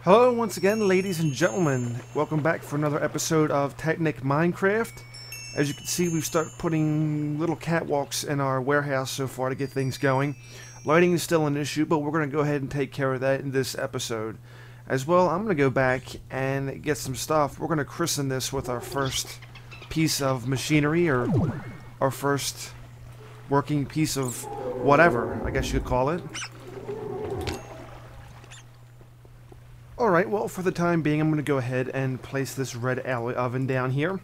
Hello once again, ladies and gentlemen. Welcome back for another episode of Technic Minecraft. As you can see, we've started putting little catwalks in our warehouse so far to get things going. Lighting is still an issue, but we're going to go ahead and take care of that in this episode. As well, I'm going to go back and get some stuff. We're going to christen this with our first piece of machinery, or our first working piece of whatever, I guess you could call it. Alright, well, for the time being, I'm going to go ahead and place this red alloy oven down here.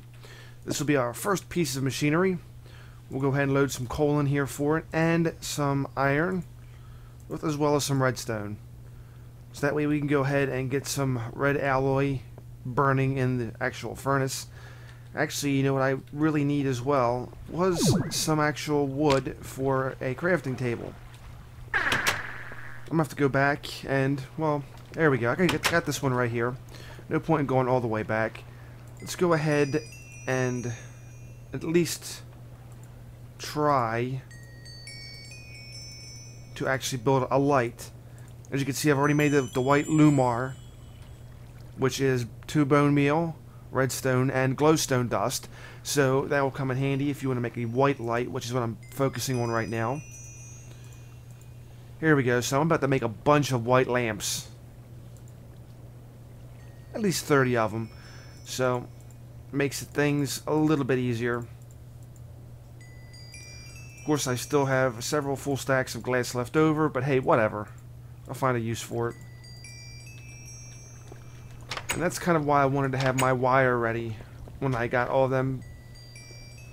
This will be our first piece of machinery. We'll go ahead and load some coal in here for it, and some iron, as well as some redstone. So that way we can go ahead and get some red alloy burning in the actual furnace. Actually, you know what I really need as well was some actual wood for a crafting table. I'm going to have to go back and, well, there we go. I got this one right here. No point in going all the way back. Let's go ahead and at least try to actually build a light. As you can see, I've already made the white lumar, which is 2 bone meal, redstone, and glowstone dust. So that will come in handy if you want to make a white light, which is what I'm focusing on right now. Here we go. So I'm about to make a bunch of white lamps. At least 30 of them. So makes things a little bit easier. Of course, I still have several full stacks of glass left over, but hey, whatever. I'll find a use for it. And that's kind of why I wanted to have my wire ready when I got all of them,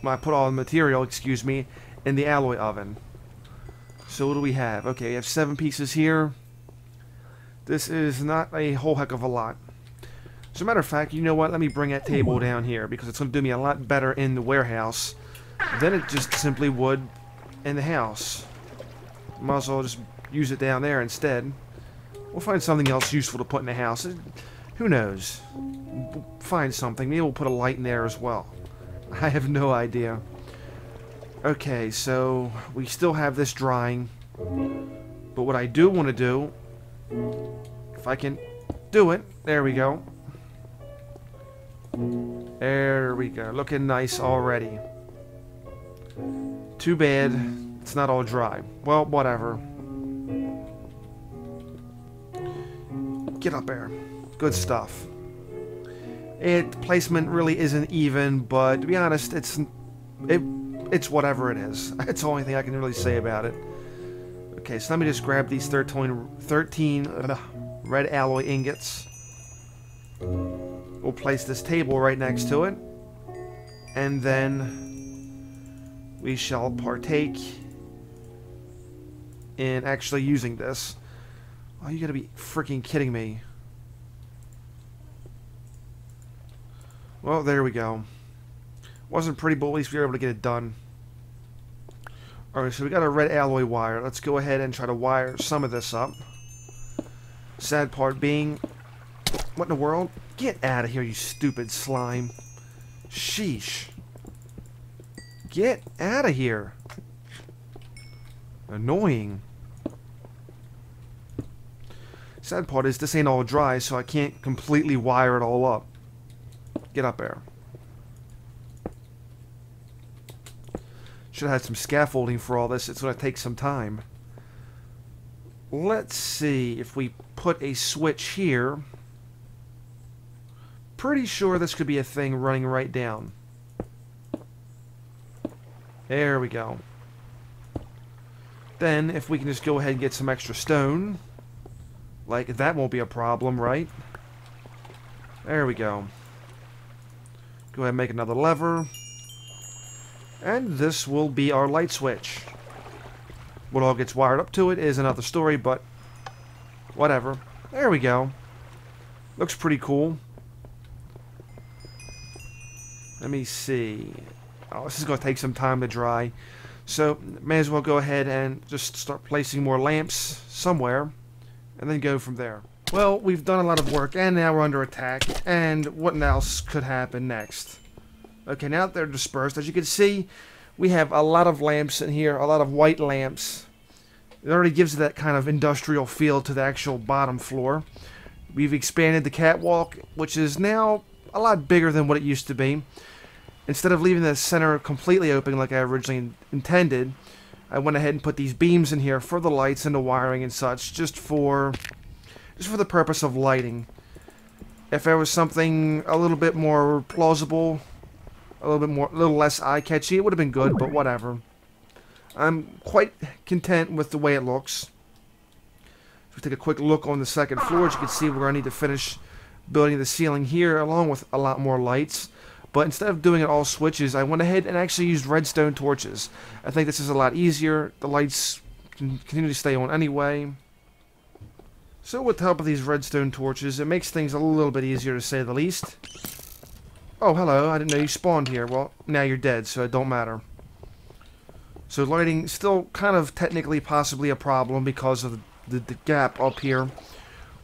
when I put all the material, excuse me, in the alloy oven. So what do we have? Okay, we have 7 pieces here. This is not a whole heck of a lot. As a matter of fact, you know what? Let me bring that table down here, because it's going to do me a lot better in the warehouse than it just simply would in the house. Might as well just use it down there instead. We'll find something else useful to put in the house. Who knows? We'll find something. Maybe we'll put a light in there as well. I have no idea. Okay, so we still have this drying. But what I do want to do, if I can do it, there we go. There we go. Looking nice already. Too bad it's not all dry. Well, whatever. Get up there. Good stuff. Placement really isn't even, but to be honest, it's whatever it is. That's the only thing I can really say about it. Okay, so let me just grab these 13 red alloy ingots. We'll place this table right next to it, and then we shall partake in actually using this. Oh, you gotta be freaking kidding me. Well, there we go. Wasn't pretty, but at least we were able to get it done. Alright, so we got a red alloy wire. Let's go ahead and try to wire some of this up. Sad part being, what in the world? Get out of here, you stupid slime. Sheesh. Get out of here. Annoying. Sad part is this ain't all dry, so I can't completely wire it all up. Get up there. Should have had some scaffolding for all this. It's going to take some time. Let's see if we put a switch here. Pretty sure this could be a thing running right down. There we go. Then, if we can just go ahead and get some extra stone, like, that won't be a problem, right? There we go. Go ahead and make another lever. And this will be our light switch. What all gets wired up to it is another story, but whatever. There we go. Looks pretty cool. Let me see. Oh, this is going to take some time to dry. So, may as well go ahead and just start placing more lamps somewhere, and then go from there. Well, we've done a lot of work, and now we're under attack, and what else could happen next? Okay, now that they're dispersed, as you can see, we have a lot of lamps in here, a lot of white lamps. It already gives that kind of industrial feel to the actual bottom floor. We've expanded the catwalk, which is now a lot bigger than what it used to be. Instead of leaving the center completely open like I originally intended, I went ahead and put these beams in here for the lights and the wiring and such, just for the purpose of lighting. If there was something a little bit more plausible, a little less eye-catchy, it would have been good, but whatever. I'm quite content with the way it looks. If we take a quick look on the second floor, as you can see, we're going to need to finish building the ceiling here, along with a lot more lights. But instead of doing it all switches, I went ahead and actually used redstone torches. I think this is a lot easier. The lights can continue to stay on anyway. So with the help of these redstone torches, it makes things a little bit easier to say the least. Oh, hello. I didn't know you spawned here. Well, now you're dead, so it don't matter. So lighting still kind of technically possibly a problem because of the gap up here.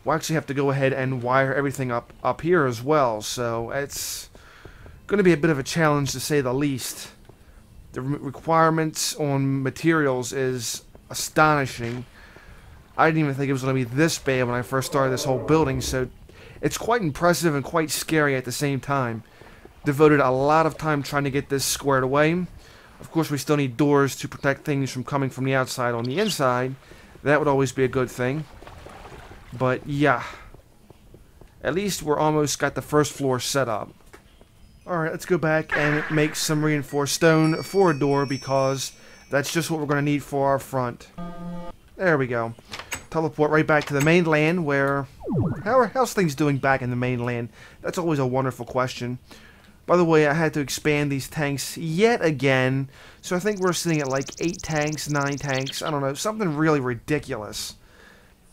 We'll actually have to go ahead and wire everything up here as well. So it's going to be a bit of a challenge to say the least. The requirements on materials is astonishing. I didn't even think it was going to be this bad when I first started this whole building, so it's quite impressive and quite scary at the same time. Devoted a lot of time trying to get this squared away. Of course, we still need doors to protect things from coming from the outside on the inside. That would always be a good thing. But yeah, at least we're almost got the first floor set up. Alright, let's go back and make some reinforced stone for a door, because that's just what we're going to need for our front. There we go. Teleport right back to the mainland, where... How's things doing back in the mainland? That's always a wonderful question. By the way, I had to expand these tanks yet again, so I think we're sitting at like 8 tanks, 9 tanks, I don't know, something really ridiculous.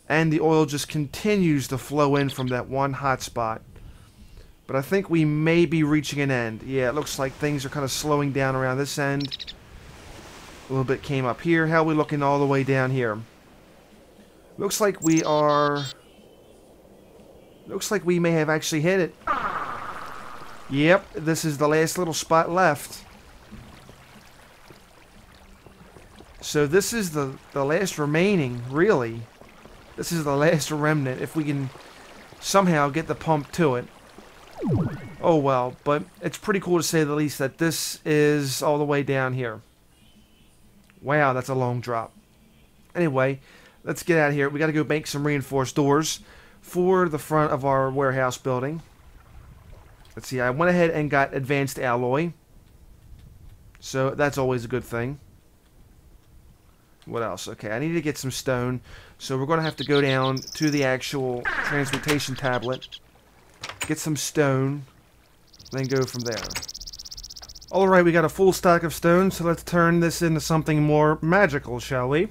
And the oil just continues to flow in from that one hot spot. But I think we may be reaching an end. Yeah, it looks like things are kind of slowing down around this end. A little bit came up here. How are we looking all the way down here? Looks like we are... Looks like we may have actually hit it. Yep, this is the last little spot left. So this is the last remaining, really. This is the last remnant, if we can somehow get the pump to it. Oh well, but it's pretty cool to say the least that this is all the way down here. Wow, that's a long drop. Anyway, let's get out of here. We got to go make some reinforced doors for the front of our warehouse building. Let's see, I went ahead and got advanced alloy. So that's always a good thing. What else? Okay, I need to get some stone. So we're going to have to go down to the actual transmutation tablet. Get some stone. Then go from there. Alright, we got a full stack of stone. So let's turn this into something more magical, shall we?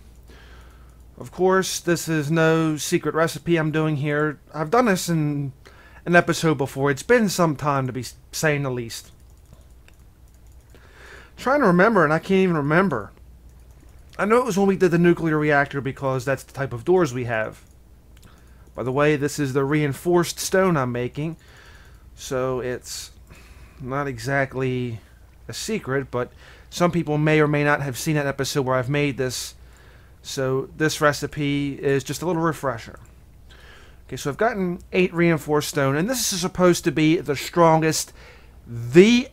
Of course, this is no secret recipe I'm doing here. I've done this in an episode before. It's been some time, to be saying the least. Trying to remember, and I can't even remember. I know it was when we did the nuclear reactor, because that's the type of doors we have. By the way, this is the reinforced stone I'm making. So it's not exactly a secret, but some people may or may not have seen that episode where I've made this. So this recipe is just a little refresher. Okay, so I've gotten 8 reinforced stone, and this is supposed to be the strongest, the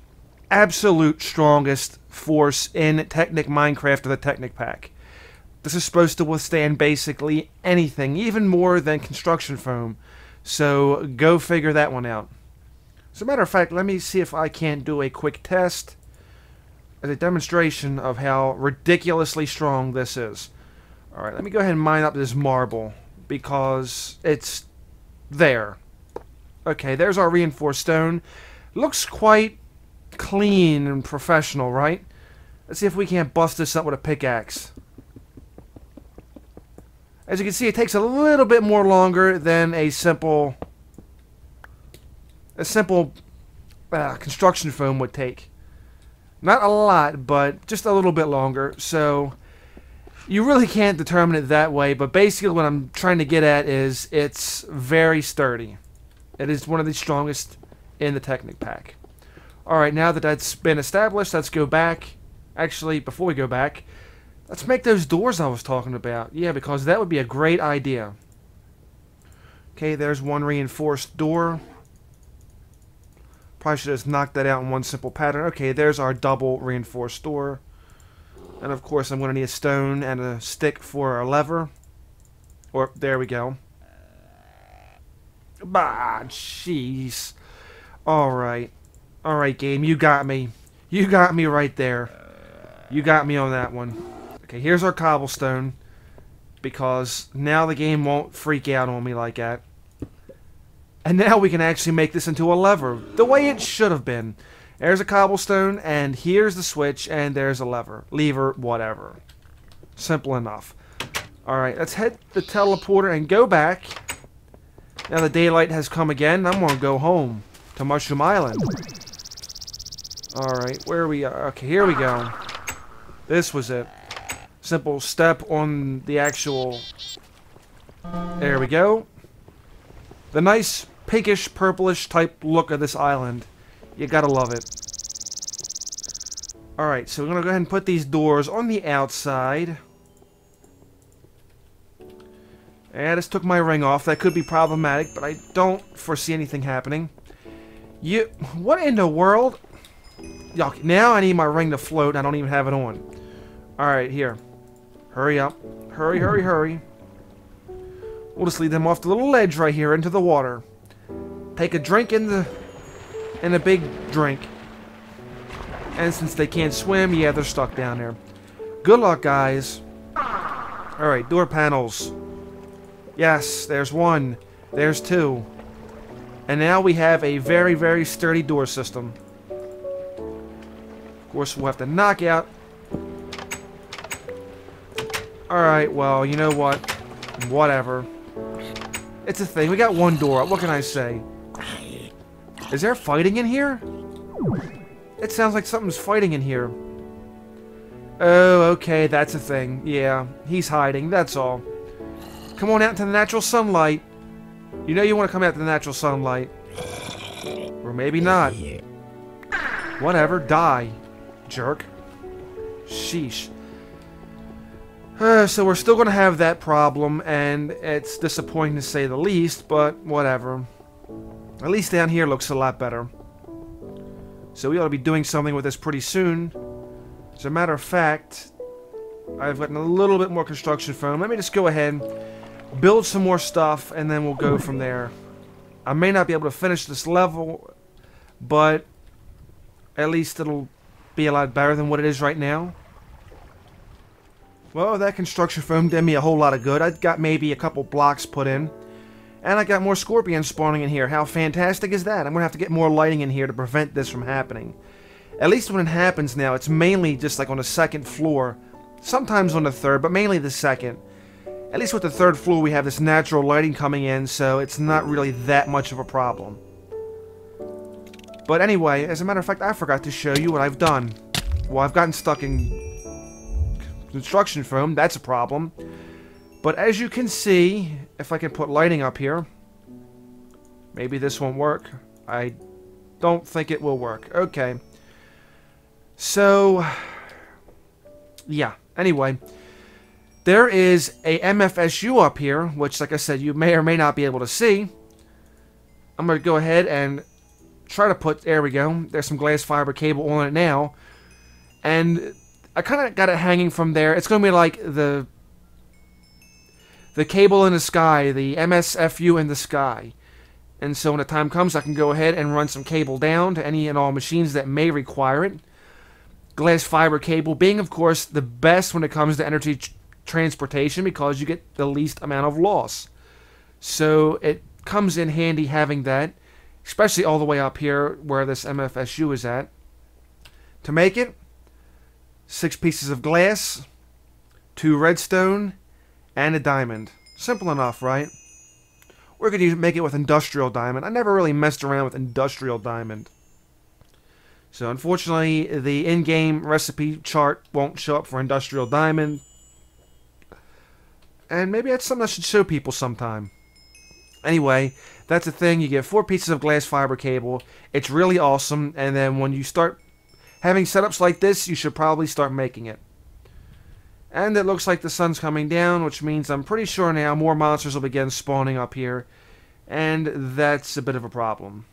absolute strongest force in Technic Minecraft or the Technic pack. This is supposed to withstand basically anything, even more than construction foam. So go figure that one out. As a matter of fact, let me see if I can't do a quick test as a demonstration of how ridiculously strong this is. Alright, let me go ahead and mine up this marble, because it's there. Okay, there's our reinforced stone. Looks quite clean and professional, right? Let's see if we can't bust this up with a pickaxe. As you can see, it takes a little bit more longer than a simple construction foam would take. Not a lot, but just a little bit longer. So you really can't determine it that way, but basically what I'm trying to get at is it's very sturdy. It is one of the strongest in the Technic pack. Alright, now that that's been established, let's go back. Actually, before we go back, let's make those doors I was talking about. Yeah, because that would be a great idea. Okay, there's one reinforced door. Probably should have just knocked that out in one simple pattern. Okay, there's our double reinforced door. And of course I'm going to need a stone and a stick for a lever. Or, there we go. Bah, jeez. Alright. Alright, game, you got me. You got me right there. You got me on that one. Okay, here's our cobblestone. Because now the game won't freak out on me like that. And now we can actually make this into a lever. The way it should have been. There's a cobblestone, and here's the switch, and there's a lever. Lever, whatever. Simple enough. Alright, let's head the teleporter and go back. Now the daylight has come again. I'm going to go home to Mushroom Island. Alright, where we are. Okay, here we go. This was it. Simple step on the actual... There we go. The nice pinkish, purplish type look of this island. You gotta love it. Alright, so we're gonna go ahead and put these doors on the outside. And I just took my ring off. That could be problematic, but I don't foresee anything happening. What in the world? Yuck, now I need my ring to float. I don't even have it on. Alright, here. Hurry up. Hurry, hurry, hurry. We'll just lead them off the little ledge right here into the water. Take a drink in a big drink. And since they can't swim, yeah, they're stuck down there. Good luck, guys. Alright, door panels. Yes, there's one. There's two. And now we have a very, very sturdy door system. Of course, we'll have to knock out. Alright, well, you know what? Whatever. It's a thing. We got one door. What can I say? Is there fighting in here? It sounds like something's fighting in here. Oh, okay. That's a thing. Yeah. He's hiding. That's all. Come on out into the natural sunlight. You know you want to come out to the natural sunlight. Or maybe not. Whatever. Die. Jerk. Sheesh. So we're still going to have that problem, and it's disappointing to say the least, but whatever. At least down here looks a lot better. So we ought to be doing something with this pretty soon. As a matter of fact, I've gotten a little bit more construction foam. Let me just go ahead, build some more stuff, and then we'll go from there. I may not be able to finish this level, but at least it'll be a lot better than what it is right now. Well, that construction foam did me a whole lot of good. I got maybe a couple blocks put in. And I got more scorpions spawning in here. How fantastic is that? I'm going to have to get more lighting in here to prevent this from happening. At least when it happens now, it's mainly just like on the second floor. Sometimes on the third, but mainly the second. At least with the third floor, we have this natural lighting coming in, so it's not really that much of a problem. But anyway, as a matter of fact, I forgot to show you what I've done. Well, I've gotten stuck in construction foam. That's a problem. But as you can see, if I can put lighting up here, maybe this won't work. I don't think it will work. Okay. So, yeah. Anyway, there is a MFSU up here, which, like I said, you may or may not be able to see. I'm going to go ahead and try to put, there we go. There's some glass fiber cable on it now. And I kind of got it hanging from there. It's going to be like the cable in the sky, the MSFU in the sky. And so when the time comes, I can go ahead and run some cable down to any and all machines that may require it. Glass fiber cable being, of course, the best when it comes to energy transportation because you get the least amount of loss. So it comes in handy having that, especially all the way up here where this MFSU is at. To make it, 6 pieces of glass, 2 redstone, and a diamond. Simple enough, right? We're going to make it with industrial diamond. I never really messed around with industrial diamond. So unfortunately, the in-game recipe chart won't show up for industrial diamond. And maybe that's something I should show people sometime. Anyway, that's the thing. You get 4 pieces of glass fiber cable. It's really awesome. And then when you start having setups like this, you should probably start making it. And it looks like the sun's coming down, which means I'm pretty sure now more monsters will begin spawning up here. And that's a bit of a problem.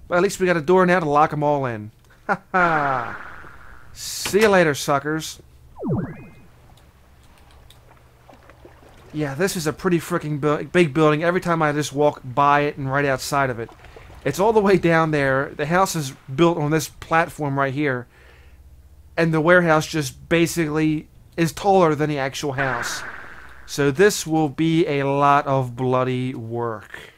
But at least we got a door now to lock them all in. Ha ha! See you later, suckers. Yeah, this is a pretty freaking big building. Every time I just walk by it and right outside of it. It's all the way down there. The house is built on this platform right here. And the warehouse just basically is taller than the actual house. So this will be a lot of bloody work.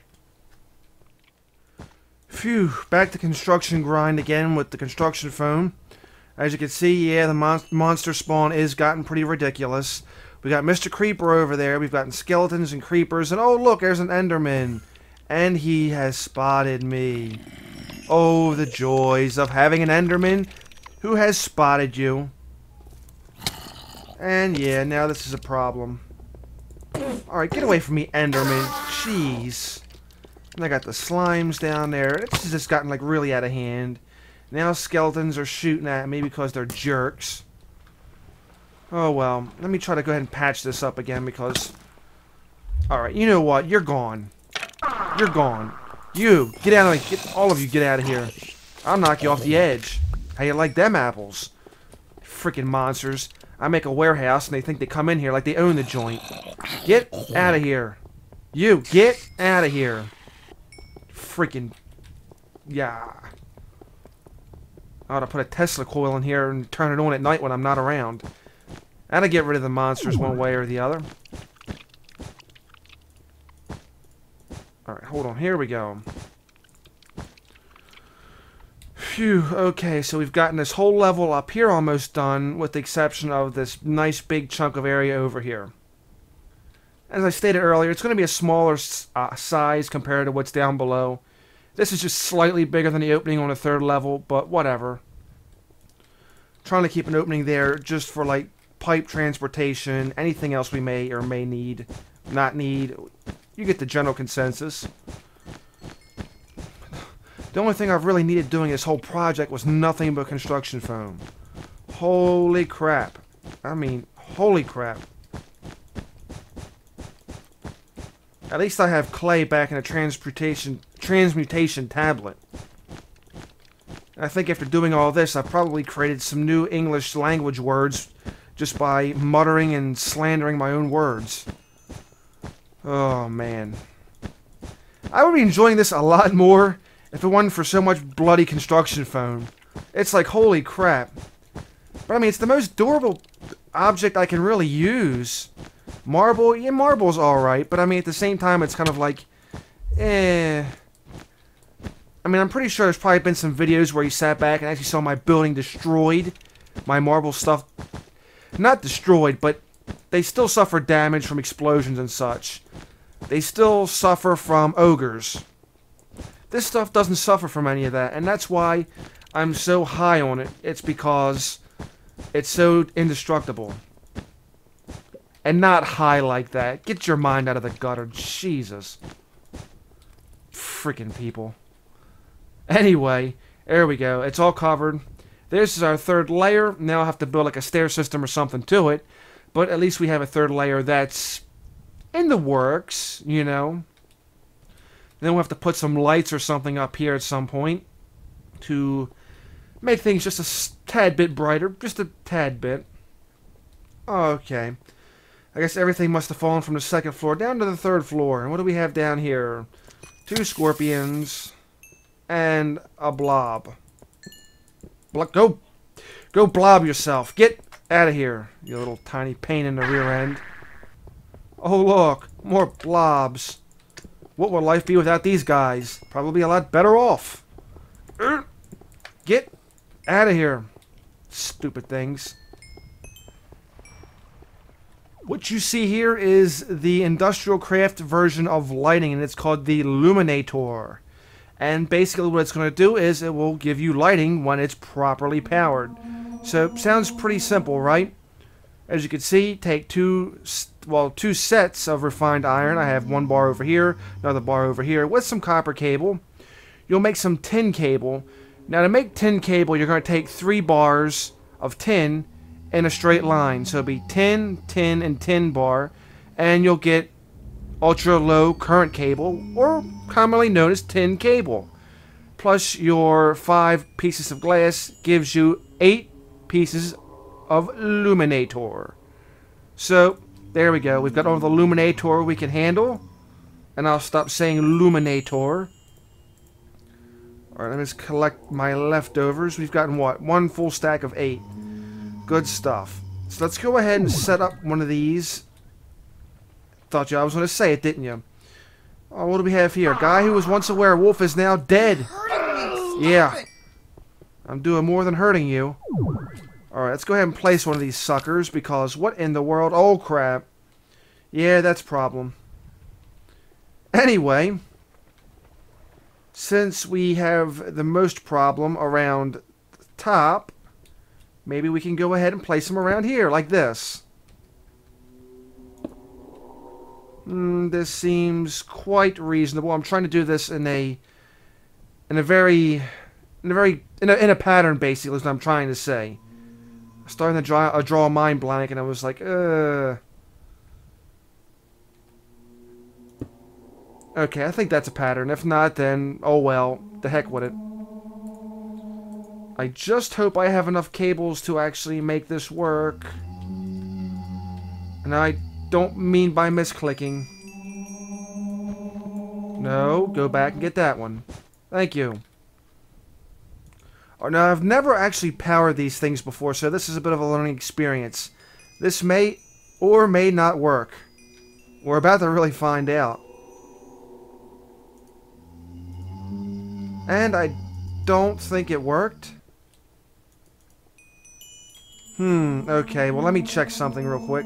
Phew, back to construction grind again with the construction phone. As you can see, yeah, the monster spawn is gotten pretty ridiculous. We got Mr. Creeper over there. We've gotten skeletons and creepers. And oh, look, there's an Enderman. And he has spotted me. Oh, the joys of having an Enderman who has spotted you. And yeah, now this is a problem. Alright, get away from me, Enderman. Jeez. And I got the slimes down there. This has just gotten like really out of hand. Now skeletons are shooting at me because they're jerks. Oh well, let me try to go ahead and patch this up again because... Alright, you know what? You're gone. You're gone. You, get out of here. All of you get out of here. I'll knock you off the edge. How you like them apples? Freaking monsters. I make a warehouse and they think they come in here like they own the joint. Get out of here. You, get out of here. Freaking... Yeah. I ought to put a Tesla coil in here and turn it on at night when I'm not around. That'll get rid of the monsters one way or the other. Alright, hold on. Here we go. Phew. Okay, so we've gotten this whole level up here almost done, with the exception of this nice big chunk of area over here. As I stated earlier, it's going to be a smaller size compared to what's down below. This is just slightly bigger than the opening on the third level, but whatever. Trying to keep an opening there just for, like, pipe transportation, anything else we may or may need, not need. You get the general consensus. The only thing I've really needed doing this whole project was nothing but construction foam. Holy crap. I mean, holy crap. At least I have clay back in a transmutation tablet. I think after doing all this, I've probably created some new English language words just by muttering and slandering my own words. Oh, man. I would be enjoying this a lot more if it wasn't for so much bloody construction foam. It's like, holy crap. But, I mean, it's the most durable object I can really use. Marble, yeah, marble's alright, but, I mean, at the same time, it's kind of like, eh. I mean, I'm pretty sure there's probably been some videos where you sat back and actually saw my building destroyed. My marble stuff, not destroyed, but they still suffer damage from explosions and such. They still suffer from ogres. This stuff doesn't suffer from any of that, and that's why I'm so high on it. It's because it's so indestructible. And not high like that. Get your mind out of the gutter. Jesus. Freaking people. Anyway, there we go. It's all covered. This is our third layer. Now I'll have to build like a stair system or something to it. But at least we have a third layer that's in the works, you know. Then we'll have to put some lights or something up here at some point to make things just a tad bit brighter. Just a tad bit. Okay. I guess everything must have fallen from the second floor down to the third floor. And what do we have down here? 2 scorpions and a blob. Go blob yourself. Get out of here, you little tiny pain in the rear end. Oh look, more blobs. What would life be without these guys? Probably a lot better off. Get out of here, stupid things. What you see here is the industrial craft version of lighting, and it's called the Luminator. And basically what it's going to do is it will give you lighting when it's properly powered. So, sounds pretty simple, right? As you can see, take two sets of refined iron. I have 1 bar over here, another bar over here, with some copper cable. You'll make some tin cable. Now, to make tin cable, you're going to take 3 bars of tin in a straight line. So it'll be tin, tin, and tin bar. And you'll get ultra low current cable, or commonly known as tin cable. Plus your 5 pieces of glass gives you 8 pieces of illuminator. So, there we go. We've got all the illuminator we can handle. And I'll stop saying illuminator. Alright, let me just collect my leftovers. We've gotten what? 1 full stack of 8. Good stuff. So let's go ahead and set up one of these. Thought you I was going to say it, didn't you? Oh, what do we have here? A guy who was once a werewolf is now dead. Yeah. I'm doing more than hurting you. Alright, let's go ahead and place one of these suckers, because what in the world? Oh, crap. Yeah, that's a problem. Anyway, since we have the most problem around the top, maybe we can go ahead and place them around here, like this. This seems quite reasonable. I'm trying to do this in a pattern, basically, is what I'm trying to say. I'm starting to draw a mind blank, and I was like, Okay, I think that's a pattern. If not, then, oh well, the heck with it. I just hope I have enough cables to actually make this work. And I don't mean by misclicking. No, go back and get that one. Thank you. Now, I've never actually powered these things before, so this is a bit of a learning experience. This may or may not work. We're about to really find out. And I don't think it worked. Okay, well let me check something real quick.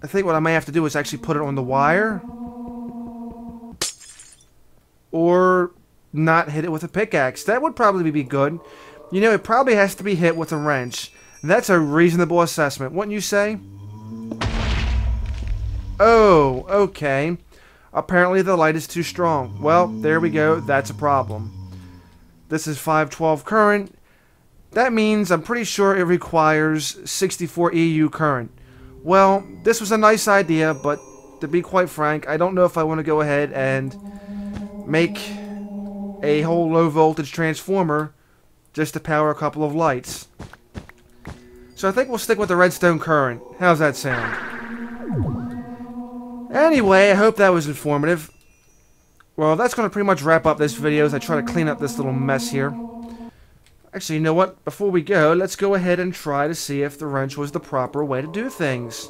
I think what I may have to do is actually put it on the wire. Or not hit it with a pickaxe. That would probably be good. You know, it probably has to be hit with a wrench. That's a reasonable assessment, wouldn't you say? Oh, okay. Apparently the light is too strong. Well, there we go. That's a problem. This is 512 current. That means I'm pretty sure it requires 64 EU current. Well, this was a nice idea, but to be quite frank, I don't know if I want to go ahead and make a whole low voltage transformer just to power a couple of lights. So I think we'll stick with the redstone current. How's that sound? Anyway, I hope that was informative. Well, that's going to pretty much wrap up this video as I try to clean up this little mess here. Actually, you know what? Before we go, let's go ahead and try to see if the wrench was the proper way to do things.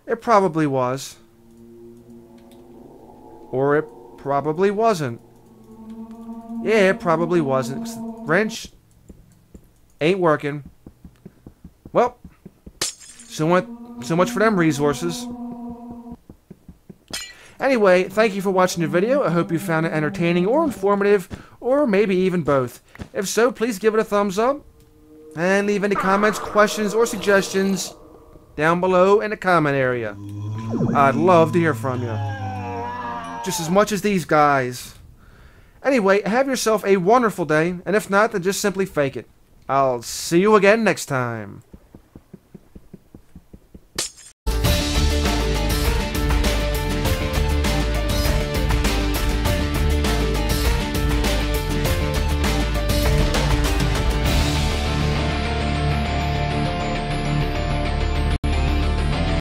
It probably was. Or it probably wasn't. Yeah, it probably wasn't. Wrench ain't working. Well, so much for them resources. Anyway, thank you for watching the video. I hope you found it entertaining or informative, or maybe even both. If so, please give it a thumbs up, and leave any comments, questions, or suggestions down below in the comment area. I'd love to hear from you. Just as much as these guys. Anyway, have yourself a wonderful day, and if not, then just simply fake it. I'll see you again next time.